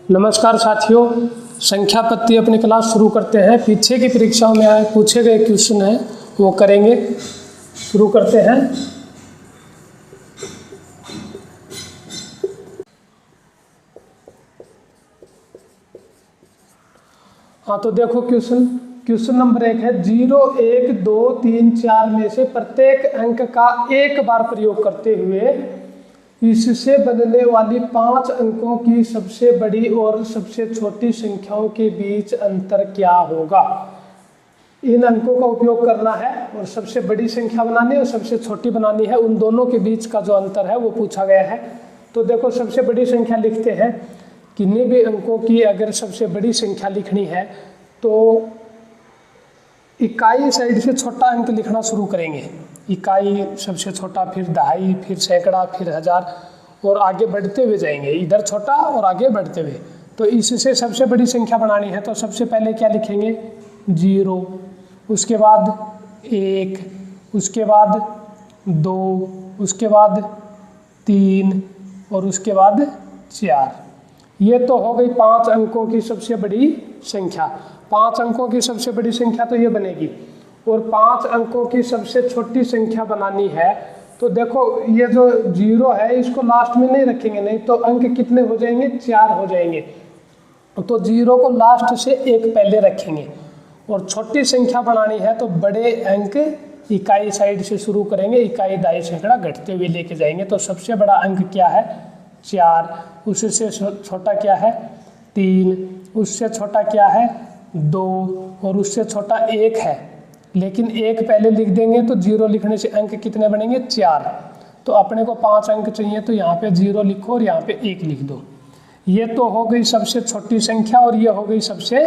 नमस्कार साथियों, संख्या पत्ती अपनी क्लास शुरू करते हैं। पीछे की परीक्षाओं में आए पूछे गए क्वेश्चन हैं वो करेंगे। शुरू करते हैं। हाँ तो देखो क्वेश्चन नंबर 1 है 0, 1, 2, 3, 4 में से प्रत्येक अंक का एक बार प्रयोग करते हुए इससे बनने वाली 5 अंकों की सबसे बड़ी और सबसे छोटी संख्याओं के बीच अंतर क्या होगा। इन अंकों का उपयोग करना है और सबसे बड़ी संख्या बनानी है और सबसे छोटी बनानी है। उन दोनों के बीच का जो अंतर है वो पूछा गया है। तो देखो सबसे बड़ी संख्या लिखते हैं। किन्हीं भी अंकों की अगर सबसे बड़ी संख्या लिखनी है तो इकाई साइड से छोटा अंक लिखना शुरू करेंगे। इकाई सबसे छोटा, फिर दहाई, फिर सैकड़ा, फिर हजार और आगे बढ़ते हुए जाएंगे। इधर छोटा और आगे बढ़ते हुए। तो इससे सबसे बड़ी संख्या बनानी है तो सबसे पहले क्या लिखेंगे 0, उसके बाद 1, उसके बाद 2, उसके बाद 3 और उसके बाद 4। ये तो हो गई 5 अंकों की सबसे बड़ी संख्या। 5 अंकों की सबसे बड़ी संख्या तो ये बनेगी। और 5 अंकों की सबसे छोटी संख्या बनानी है तो देखो ये जो 0 है इसको लास्ट में नहीं रखेंगे, नहीं तो अंक कितने हो जाएंगे 4 हो जाएंगे। तो 0 को लास्ट से एक पहले रखेंगे। और छोटी संख्या बनानी है तो बड़े अंक इकाई साइड से शुरू करेंगे, इकाई दाई सैकड़ा घटते हुए लेके जाएंगे। तो सबसे बड़ा अंक क्या है 4, उससे छोटा क्या है 3, उससे छोटा क्या है 2 और उससे छोटा 1 है। लेकिन 1 पहले लिख देंगे तो 0 लिखने से अंक कितने बनेंगे 4। तो अपने को 5 अंक चाहिए तो यहाँ पे 0 लिखो और यहाँ पे 1 लिख दो। ये तो हो गई सबसे छोटी संख्या और ये हो गई सबसे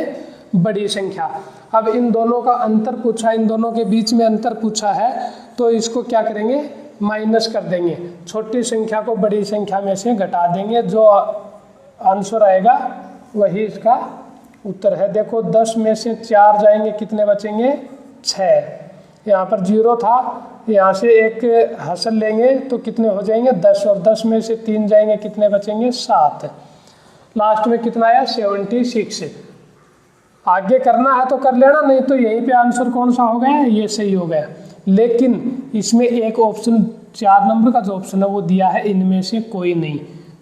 बड़ी संख्या। अब इन दोनों का अंतर पूछा, इन दोनों के बीच में अंतर पूछा है तो इसको क्या करेंगे माइनस कर देंगे। छोटी संख्या को बड़ी संख्या में से घटा देंगे। जो आंसर आएगा वही इसका उत्तर है। देखो 10 में से 4 जाएंगे कितने बचेंगे 6। यहाँ पर 0 था, यहाँ से एक हासिल लेंगे तो कितने हो जाएंगे 10 और 10 में से 3 जाएंगे कितने बचेंगे 7। लास्ट में कितना आया 76। आगे करना है तो कर लेना, नहीं तो यहीं पे आंसर कौन सा हो गया ये सही हो गया। लेकिन इसमें एक ऑप्शन 4 नंबर का जो ऑप्शन है वो दिया है इनमें से कोई नहीं।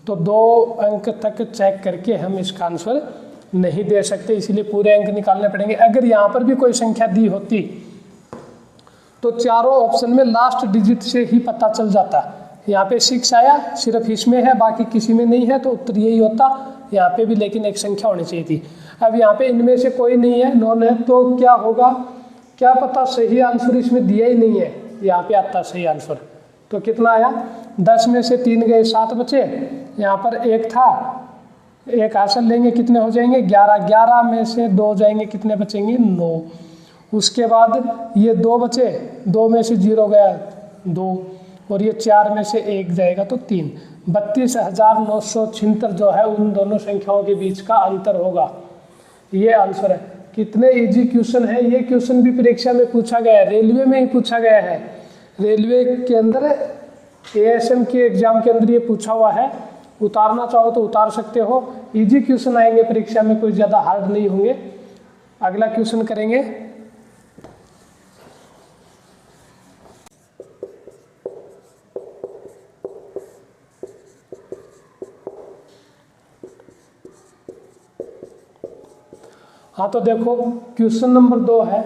तो 2 अंक तक चेक करके हम इसका आंसर नहीं दे सकते, इसलिए पूरे अंक निकालने पड़ेंगे। अगर यहाँ पर भी कोई संख्या दी होती तो चारों ऑप्शन में लास्ट डिजिट से ही पता चल जाता। यहाँ पे 6 आया, सिर्फ इसमें है बाकी किसी में नहीं है तो उत्तर यही होता यहाँ पे भी, लेकिन एक संख्या होनी चाहिए थी। अब यहाँ पे इनमें से कोई नहीं है, नॉन है, तो क्या होगा क्या पता सही आंसर इसमें दिया ही नहीं है, यहाँ पे आता सही आंसर। तो कितना आया 10 में से 3 गए 7 बचे। यहाँ पर 1 था, 1 हासिल लेंगे कितने हो जाएंगे 11। 11 में से 2 जाएंगे कितने बचेंगे 9। उसके बाद ये 2 बचे, 2 में से 0 गया 2 और ये 4 में से 1 जाएगा तो 3। 32,976 जो है उन दोनों संख्याओं के बीच का अंतर होगा। ये आंसर है। कितने इजी क्वेश्चन है। ये क्वेश्चन भी परीक्षा में पूछा गया है, रेलवे में ही पूछा गया है। रेलवे के अंदर एएसएम के एग्जाम के अंदर ये पूछा हुआ है। उतारना चाहो तो उतार सकते हो। इजी क्वेश्चन आएंगे परीक्षा में, कोई ज़्यादा हार्ड नहीं होंगे। अगला क्वेश्चन करेंगे। हाँ तो देखो क्वेश्चन नंबर 2 है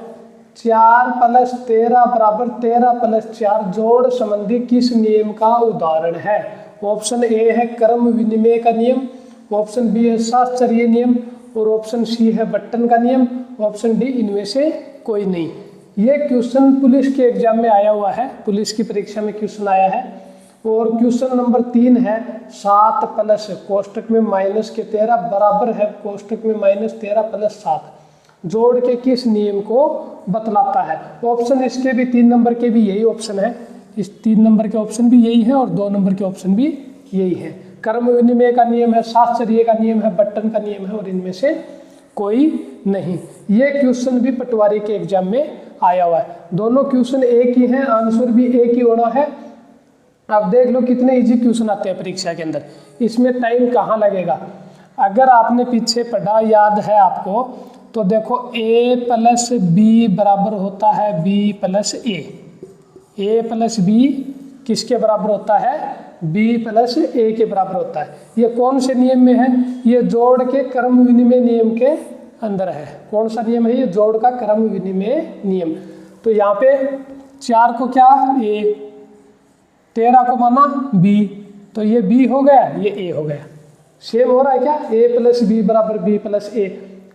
4 + 13 = 13 + 4 जोड़ संबंधी किस नियम का उदाहरण है। ऑप्शन ए है क्रम विनिमय का नियम, ऑप्शन बी है शास्त्रीय नियम और ऑप्शन सी है बट्टन का नियम, ऑप्शन डी इनमें से कोई नहीं। ये क्वेश्चन पुलिस के एग्जाम में आया हुआ है, पुलिस की परीक्षा में क्वेश्चन आया है। और क्वेश्चन नंबर 3 है 7 प्लस कोष्टक में -13 बराबर है कोष्टक में -13 + 7 जोड़ के किस नियम को बतलाता है। ऑप्शन इसके भी 3 नंबर के भी यही ऑप्शन है, इस 3 नंबर के ऑप्शन भी यही है और 2 नंबर के ऑप्शन भी यही है। कर्म विनिमय का नियम है, शास्त्रीय का नियम है, बट्टन का नियम है और इनमें से कोई नहीं। ये क्वेश्चन भी पटवारी के एग्जाम में आया हुआ है। दोनों क्वेश्चन एक ही हैं, आंसर भी एक ही होना है। अब देख लो कितने इजी क्वेश्चन आते हैं परीक्षा के अंदर। इसमें टाइम कहाँ लगेगा। अगर आपने पीछे पढ़ा याद है आपको, तो देखो a प्लस बी बराबर होता है b plus a plus B किसके बराबर होता है, b प्लस a के बराबर होता है। ये कौन से नियम में है, ये जोड़ के क्रम विनिमय नियम के अंदर है। कौन सा नियम है, ये जोड़ का क्रम विनिमय नियम। तो यहाँ पे 4 को क्या a, 13 को माना b, तो ये b हो गया, ये a हो गया। सेम हो रहा है क्या, a प्लस बी बराबर b प्लस a।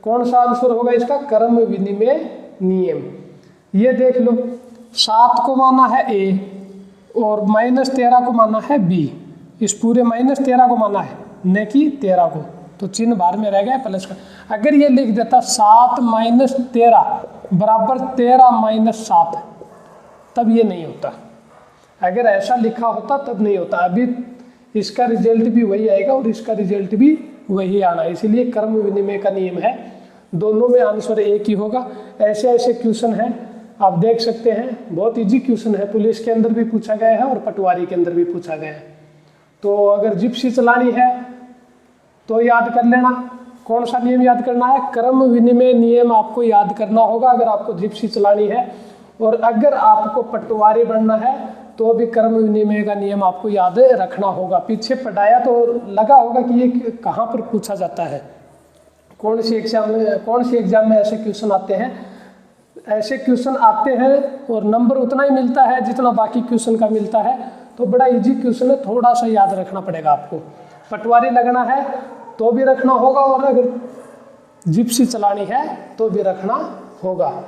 कौन सा आंसर होगा इसका, क्रम विनिमय नियम। ये देख लो, 7 को माना है a और -13 को माना है b। इस पूरे -13 को माना है, न कि 13 को, तो चिन्ह बाहर में रह गया प्लस का। अगर ये लिख देता 7 - 13 बराबर 13 - 7, तब ये नहीं होता। अगर ऐसा लिखा होता तब नहीं होता। अभी इसका रिजल्ट भी वही आएगा और इसका रिजल्ट भी वही आना, इसीलिए क्रम विनिमय का नियम है। दोनों में आंसर एक ही होगा। ऐसे ऐसे क्वेश्चन हैं, आप देख सकते हैं, बहुत इजी क्वेश्चन है। पुलिस के अंदर भी पूछा गया है और पटवारी के अंदर भी पूछा गया है। तो अगर जिप्सी चलानी है तो याद कर लेना। कौन सा नियम याद करना है, क्रम विनिमय नियम आपको याद करना होगा अगर आपको जिप्सी चलानी है। और अगर आपको पटवारी बनना है तो भी क्रम विनिमय का नियम आपको याद रखना होगा। पीछे पढ़ाया तो लगा होगा कि ये कहाँ पर पूछा जाता है, कौन सी एग्जाम में ऐसे क्वेश्चन आते हैं। ऐसे क्वेश्चन आते हैं और नंबर उतना ही मिलता है जितना बाकी क्वेश्चन का मिलता है। तो बड़ा इजी क्वेश्चन है, थोड़ा सा याद रखना पड़ेगा आपको। पटवारी लगना है तो भी रखना होगा और अगर जिप्सी चलानी है तो भी रखना होगा।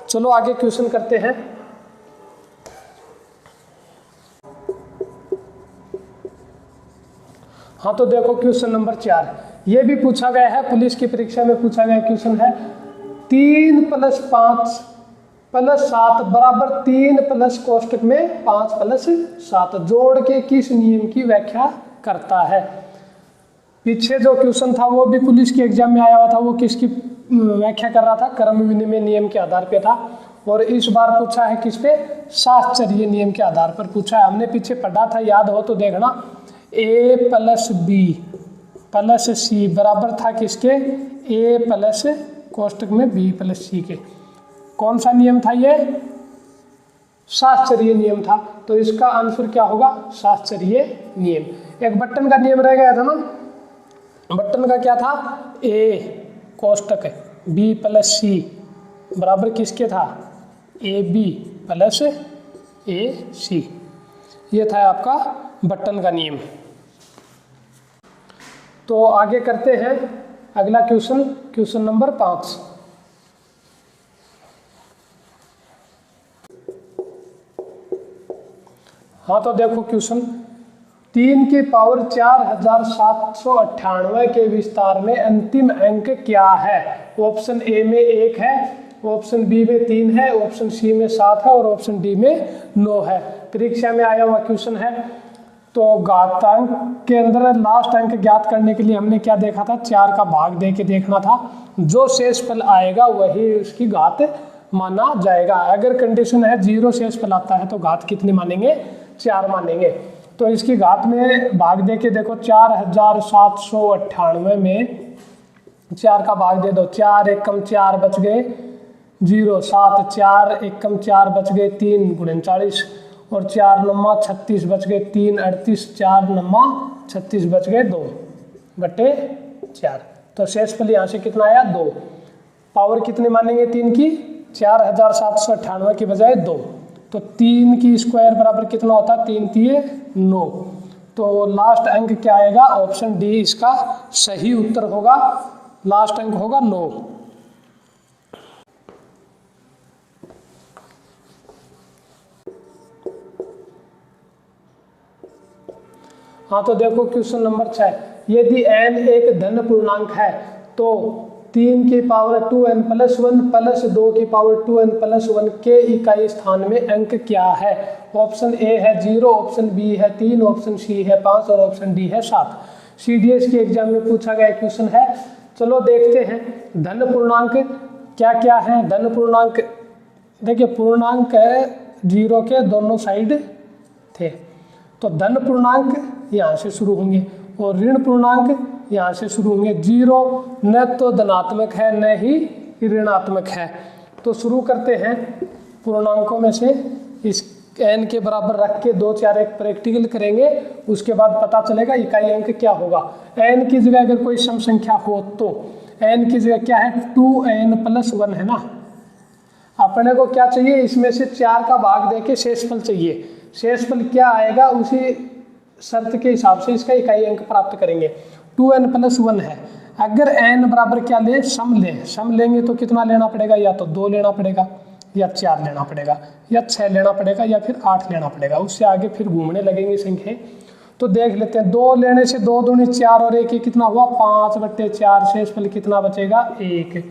चलो आगे क्वेश्चन करते हैं। हाँ, तो देखो क्वेश्चन नंबर 4, ये भी पूछा गया है, पुलिस की परीक्षा में पूछा गया क्वेश्चन है। 3 + 5 + 7 बराबर 3 प्लस कोष्टक में 5 + 7 जोड़ के किस नियम की व्याख्या करता है। पीछे जो क्वेश्चन था वो भी पुलिस के एग्जाम में आया हुआ था, वो किसकी व्याख्या कर रहा था, क्रम विनिमय नियम के आधार पे था। और इस बार पूछा है किस पे, साहचर्य नियम के आधार पर पूछा है। हमने पीछे पढ़ा था, याद हो तो देखना। a प्लस बी प्लस सी बराबर था किसके, a प्लस कोष्टक में b प्लस सी के। कौन सा नियम था ये, साहचर्य नियम था। तो इसका आंसर क्या होगा, साहचर्य नियम। एक बटन का नियम रह गया था ना, बटन का क्या था, a कोष्टक b प्लस सी बराबर किसके था, ab प्लस ac। ये था आपका बटन का नियम। तो आगे करते हैं अगला क्वेश्चन, क्वेश्चन नंबर 5। हाँ, तो देखो क्वेश्चन, 3 की पावर 4798 के विस्तार में अंतिम अंक क्या है। ऑप्शन ए में 1 है, ऑप्शन बी में 3 है, ऑप्शन सी में 7 है और ऑप्शन डी में 9 है। परीक्षा में आया हुआ क्वेश्चन है। तो घातांक के अंदर लास्ट अंक ज्ञात करने के लिए हमने क्या देखा था, 4 का भाग दे के देखना था। जो शेषफल आएगा वही उसकी घात माना जाएगा। अगर कंडीशन है 0 शेषफल आता है तो घात कितने मानेंगे, 4 मानेंगे। तो इसकी घात में भाग दे के देखो, 4798 में 4 का भाग दे दो, 4 एकम 4 बच गए 0, 7 4 एकम 4 बच गए 3 39 और 4 9 36 बच गए 3 38, 4 9 36 बच गए 2/4। तो शेषफल यहाँ से कितना आया, 2। पावर कितने मानेंगे 3 की, 4798 की बजाय 2। तो 3 की स्क्वायर बराबर कितना होता है, 3 3 9। तो लास्ट अंक क्या आएगा, ऑप्शन डी इसका सही उत्तर होगा। लास्ट अंक होगा 9। हाँ, तो देखो क्वेश्चन नंबर 6, यदि n एक धन पूर्णांक है तो 3 की पावर 2n + 1 प्लस 2 की पावर 2n + 1 के इकाई स्थान में अंक क्या है। ऑप्शन ए है 0, ऑप्शन बी है 3, ऑप्शन सी है 5 और ऑप्शन डी है 7। CDS के एग्जाम में पूछा गया क्वेश्चन है। चलो देखते हैं धन पूर्णांक क्या क्या है। धन पूर्णांक देखिए, पूर्णांक है 0 के दोनों साइड थे, तो धन पूर्णांक यहाँ से शुरू होंगे और ऋण पूर्णांक यहाँ से शुरू होंगे। 0 न तो धनात्मक है न ही ऋणात्मक है। तो शुरू करते हैं पूर्णांकों में से। इस n के बराबर रख के 2 4 एक प्रैक्टिकल करेंगे, उसके बाद पता चलेगा इकाई अंक क्या होगा। n की जगह अगर कोई सम संख्या हो तो n की जगह क्या है 2n+1 है ना। अपने को क्या चाहिए, इसमें से 4 का भाग देके शेषफल चाहिए। शेषफल क्या आएगा उसी शर्त के हिसाब से इसका इकाई अंक प्राप्त करेंगे। 2n+1 है। अगर n बराबर क्या ले, सम ले, सम लेंगे तो कितना लेना पड़ेगा, या तो 2 लेना पड़ेगा या 4 लेना पड़ेगा या 6 लेना पड़ेगा या फिर 8 लेना पड़ेगा। उससे आगे फिर घूमने लगेंगे संख्या। तो देख लेते हैं, 2 लेने से 2 दूनी 4 और 1 कितना हुआ 5/4। शेषफल कितना बचेगा 1।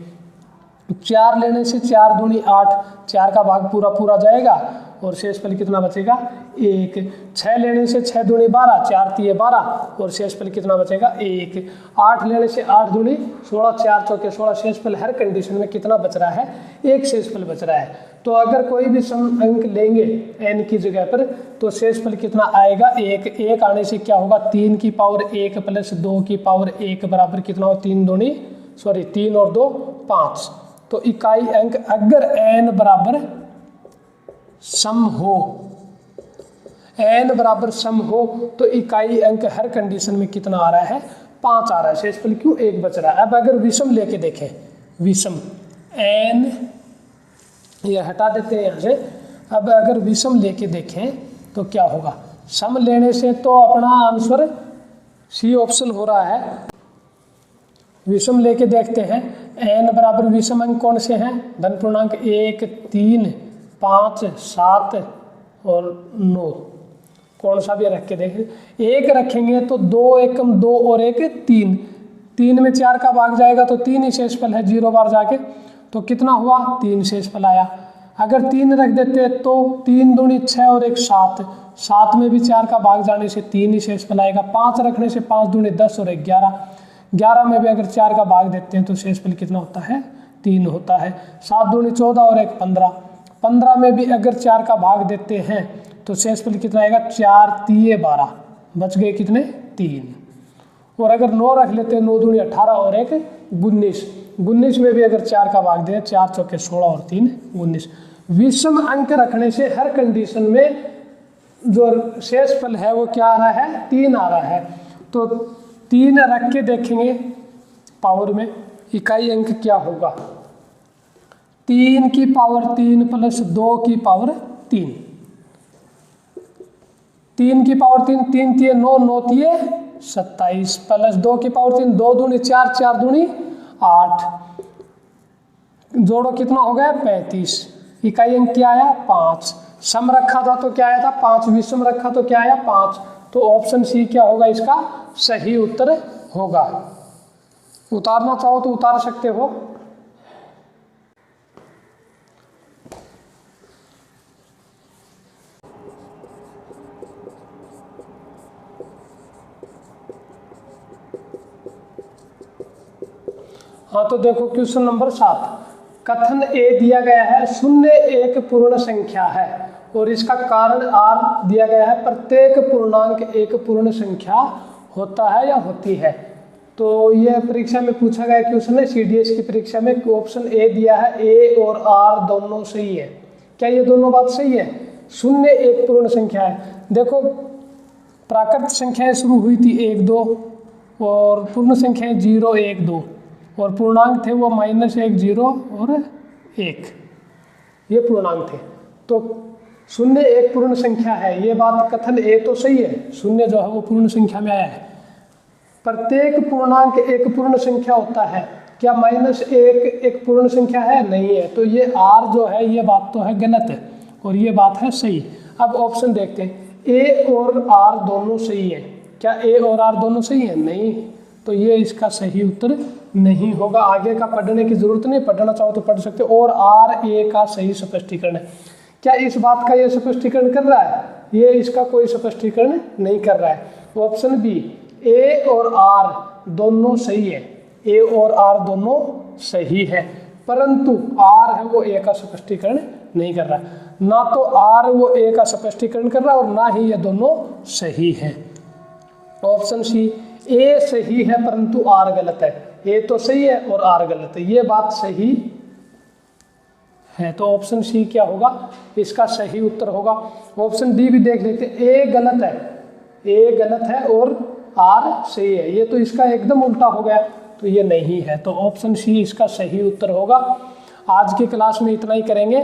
4 लेने से 4 दूनी 8, 4 का भाग पूरा पूरा जाएगा और शेषफल कितना बचेगा 1। 6 लेने से 6 दूनी 12, 4 तिये 12 और शेषफल कितना बचेगा 1। 8 लेने से 8 दूनी 16, 4 चौके 16। शेषफल हर कंडीशन में कितना बच रहा है, 1 शेषफल बच रहा है। तो अगर कोई भी सम अंक लेंगे n की जगह पर तो शेषफल कितना आएगा 1। 1 आने से क्या होगा 3 की पावर 1 + 2 की पावर 1 बराबर कितना हो 3 और 2 5। तो इकाई अंक अगर n बराबर सम हो, n बराबर सम हो तो इकाई अंक हर कंडीशन में कितना आ रहा है 5 आ रहा है। शेषफल क्यों 1 बच रहा है। अब अगर विषम लेके देखें, विषम n ये हटा देते हैं यहाँ से। अब अगर विषम लेके देखें तो क्या होगा, सम लेने से तो अपना आंसर सी ऑप्शन हो रहा है। विषम लेके देखते हैं, n बराबर विषम अंक कौन से हैं, धन पूर्णांक 1 3 5 7 और 9। कौन सा भी रख के देखें। 1 रखेंगे तो 2 एकम 2 और 1 3, 3 में 4 का भाग जाएगा तो 3 ही शेषफल है 0 बार जाके, तो कितना हुआ 3 शेषफल आया। अगर 3 रख देते तो 3 दूनी 6 और 1 7, 7 में भी 4 का भाग जाने से 3 ही शेषफल आएगा। 5 रखने से 5 दूनी 10 और 1 11, 11 में भी अगर 4 का भाग देते हैं तो शेषफल कितना होता है 3 होता है। 7 दूनी 14 और 1 15, 15 में भी अगर 4 का भाग देते हैं तो शेषफल कितना आएगा 4 तिये 12, बच गए कितने 3। और अगर 9 रख लेते हैं 9 दूनी 18 और 1 19, 19 में भी अगर 4 का भाग दें 4 चौके 16 और 3 19। विषम अंक रखने से हर कंडीशन में जो शेषफल है वो क्या आ रहा है 3 आ रहा है। तो 3 रख के देखेंगे पावर में इकाई अंक क्या होगा, 3 की पावर 3 + 2 की पावर 3, 3 की पावर 3, 3 तिये 9, 9 तिये 27 + 2 की पावर 3, 2 दूनी 4, 4 दूनी 8, जोड़ो कितना हो गया 35। इकाई अंक क्या आया 5। सम रखा था तो क्या आया था 5, विषम रखा तो क्या आया 5। तो ऑप्शन सी क्या होगा इसका सही उत्तर होगा। उतारना चाहो तो उतार सकते हो। हाँ तो देखो क्वेश्चन नंबर 7, कथन ए दिया गया है 0 एक पूर्ण संख्या है और इसका कारण r दिया गया है, प्रत्येक पूर्णांक एक पूर्ण संख्या होता है या होती है। तो यह परीक्षा में पूछा गया क्वेश्चन है, CDS की परीक्षा में। ऑप्शन ए दिया है a और r दोनों सही है। क्या ये दोनों बात सही है। 0 एक पूर्ण संख्या है। देखो प्राकृत संख्याएं शुरू हुई थी 1 2 और पूर्ण संख्याएं 0 1 2 और पूर्णांक थे वो -1 0 और 1, ये पूर्णांक थे। तो 0 एक पूर्ण संख्या है, ये बात कथन ए तो सही है। 0 जो है वो पूर्ण संख्या में आया है। प्रत्येक पूर्णांक एक पूर्ण संख्या होता है। क्या -1 एक पूर्ण संख्या है, नहीं है। तो ये r जो है ये बात तो है गलत है और ये बात है सही। अब ऑप्शन देखते हैं, a और r दोनों सही है। क्या a और r दोनों सही है, नहीं। तो ये इसका सही उत्तर नहीं होगा। आगे का पढ़ने की जरूरत नहीं, पढ़ना चाहो तो पढ़ सकते हो। और r a का सही स्पष्टीकरण है। क्या इस बात का ये स्पष्टीकरण कर रहा है, ये इसका कोई स्पष्टीकरण नहीं कर रहा है। ऑप्शन बी a और r दोनों सही है, a और r दोनों सही है, परंतु r है वो a का स्पष्टीकरण नहीं कर रहा है। ना तो r वो a का स्पष्टीकरण कर रहा है और ना ही ये दोनों सही है। ऑप्शन सी ए सही है परंतु आर गलत है, ए तो सही है और आर गलत है, ये बात सही है। तो ऑप्शन सी क्या होगा, इसका सही उत्तर होगा। ऑप्शन डी भी देख लेते हैं, ए गलत है, ए गलत है और आर सही है, ये तो इसका एकदम उल्टा हो गया, तो ये नहीं है। तो ऑप्शन सी इसका सही उत्तर होगा। आज की क्लास में इतना ही करेंगे,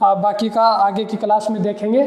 बाकी का आगे की क्लास में देखेंगे।